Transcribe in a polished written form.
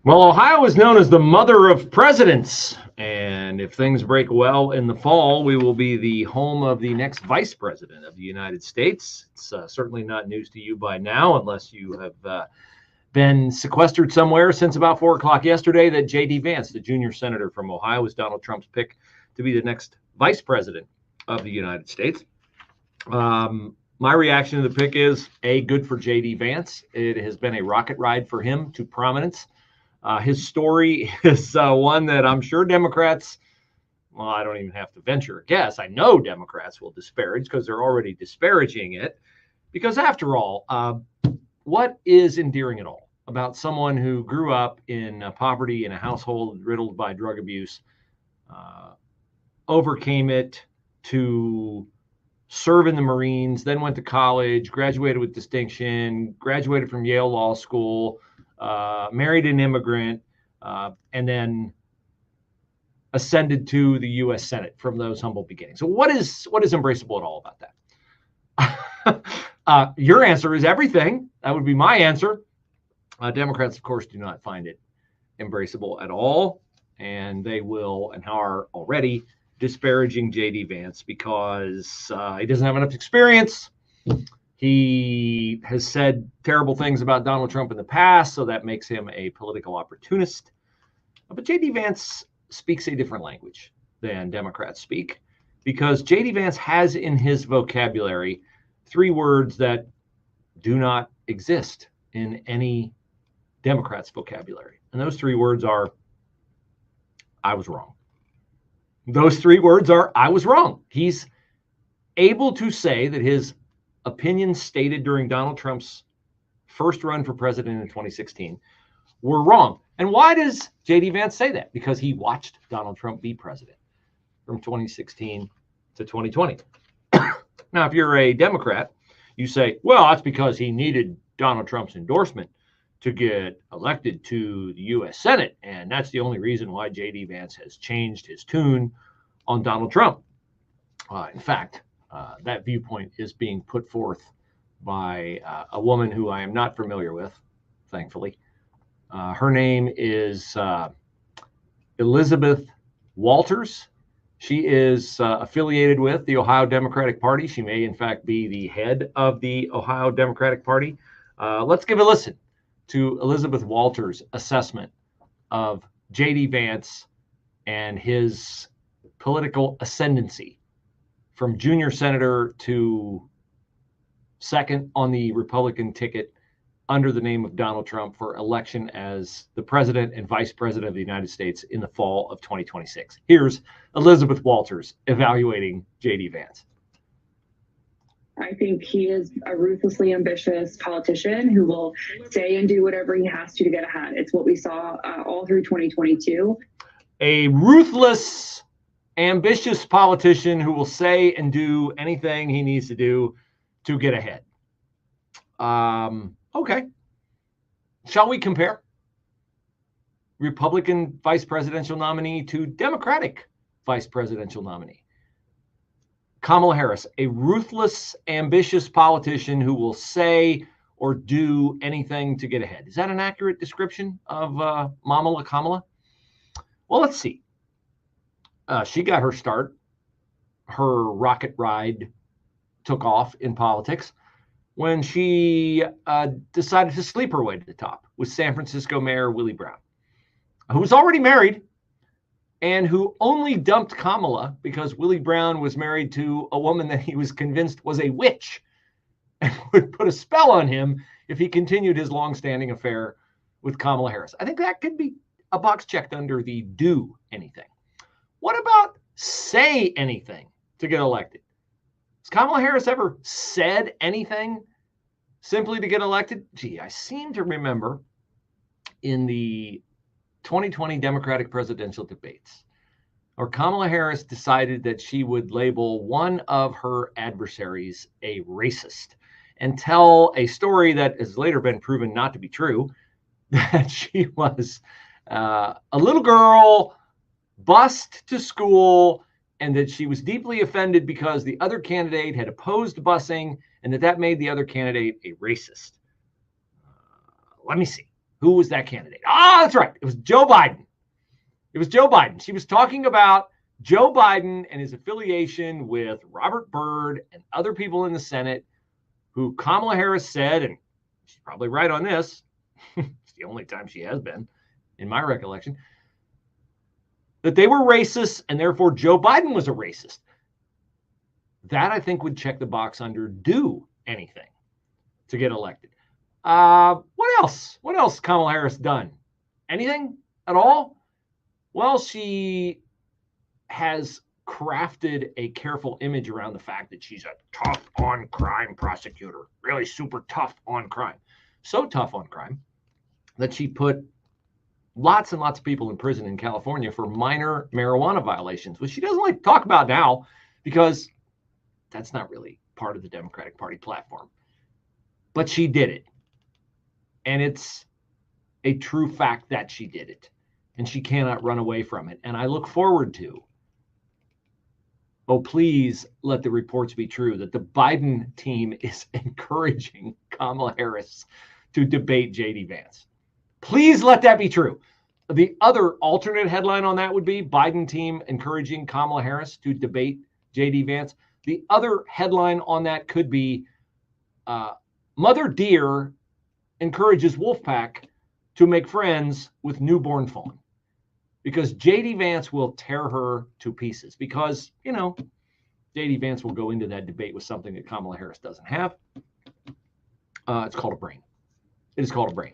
Well, Ohio is known as the mother of presidents. And if things break well in the fall, we will be the home of the next vice president of the United States. It's certainly not news to you by now, unless you have been sequestered somewhere since about 4 o'clock yesterday, that J.D. Vance, the junior senator from Ohio, is Donald Trump's pick to be the next vice president of the United States. My reaction to the pick is, good for J.D. Vance. It has been a rocket ride for him to prominence. His story is one that I'm sure Democrats, well, I don't even have to venture a guess. I know Democrats will disparage because they're already disparaging it. Because after all, what is endearing at all about someone who grew up in poverty in a household riddled by drug abuse, overcame it to serve in the Marines, then went to college, graduated with distinction, graduated from Yale Law School, married an immigrant, and then ascended to the U.S. Senate from those humble beginnings. So what is embraceable at all about that? Your answer is everything. That would be my answer. Democrats, of course, do not find it embraceable at all, and they will and are already disparaging J.D. Vance because he doesn't have enough experience. He has said terrible things about Donald Trump in the past, so that makes him a political opportunist. But J.D. Vance speaks a different language than Democrats speak, because J.D. Vance has in his vocabulary 3 words that do not exist in any Democrat's vocabulary. And those 3 words are, I was wrong. Those 3 words are, I was wrong. He's able to say that his opinions stated during Donald Trump's first run for president in 2016 were wrong. And why does J.D. Vance say that? Because he watched Donald Trump be president from 2016 to 2020. Now, if you're a Democrat, you say, well, that's because he needed Donald Trump's endorsement to get elected to the U.S. Senate. And that's the only reason why J.D. Vance has changed his tune on Donald Trump. In fact, that viewpoint is being put forth by a woman who I am not familiar with, thankfully. Her name is Elizabeth Walters. She is affiliated with the Ohio Democratic Party. She may, in fact, be the head of the Ohio Democratic Party. Let's give a listen to Elizabeth Walters' assessment of J.D. Vance and his political ascendancy from junior senator to second on the Republican ticket under the name of Donald Trump for election as the president and vice president of the United States in the fall of 2026. Here's Elizabeth Walters evaluating J.D. Vance. I think he is a ruthlessly ambitious politician who will say and do whatever he has to get ahead. It's what we saw all through 2022. A ruthless, ambitious politician who will say and do anything he needs to do to get ahead. Okay. Shall we compare Republican vice presidential nominee to Democratic vice presidential nominee? Kamala Harris, a ruthless, ambitious politician who will say or do anything to get ahead. Is that an accurate description of Kamala? Well, let's see. She got her start. Her rocket ride took off in politics when she decided to sleep her way to the top with San Francisco Mayor Willie Brown, who was already married and who only dumped Kamala because Willie Brown was married to a woman that he was convinced was a witch and would put a spell on him if he continued his long-standing affair with Kamala Harris. I think that could be a box checked under the do anything. What about say anything to get elected? Has Kamala Harris ever said anything simply to get elected? Gee, I seem to remember in the 2020 Democratic presidential debates, or Kamala Harris decided that she would label one of her adversaries a racist and tell a story that has later been proven not to be true, that she was a little girl bused to school and that she was deeply offended because the other candidate had opposed busing and that made the other candidate a racist. Let me see. Who was that candidate? Ah, that's right. It was Joe Biden. It was Joe Biden. She was talking about Joe Biden and his affiliation with Robert Byrd and other people in the Senate who Kamala Harris said, and she's probably right on this, it's the only time she has been, in my recollection, that they were racist and therefore Joe Biden was a racist. That, I think, would check the box under do anything to get elected. What else? What else Kamala Harris done? Anything at all? Well, she has crafted a careful image around the fact that she's a tough on crime prosecutor, really super tough on crime. So tough on crime that she put lots and lots of people in prison in California for minor marijuana violations, which she doesn't like to talk about now because that's not really part of the Democratic Party platform. But she did it. And it's a true fact that she did it. And she cannot run away from it. And I look forward to, oh, please let the reports be true, that the Biden team is encouraging Kamala Harris to debate J.D. Vance. Please let that be true. The other alternate headline on that would be Biden team encouraging Kamala Harris to debate J.D. Vance. The other headline on that could be Mother Deer encourages wolfpack to make friends with newborn fawn, because J.D. Vance will tear her to pieces because, you know, J.D. Vance will go into that debate with something that Kamala Harris doesn't have. It's called a brain. It is called a brain.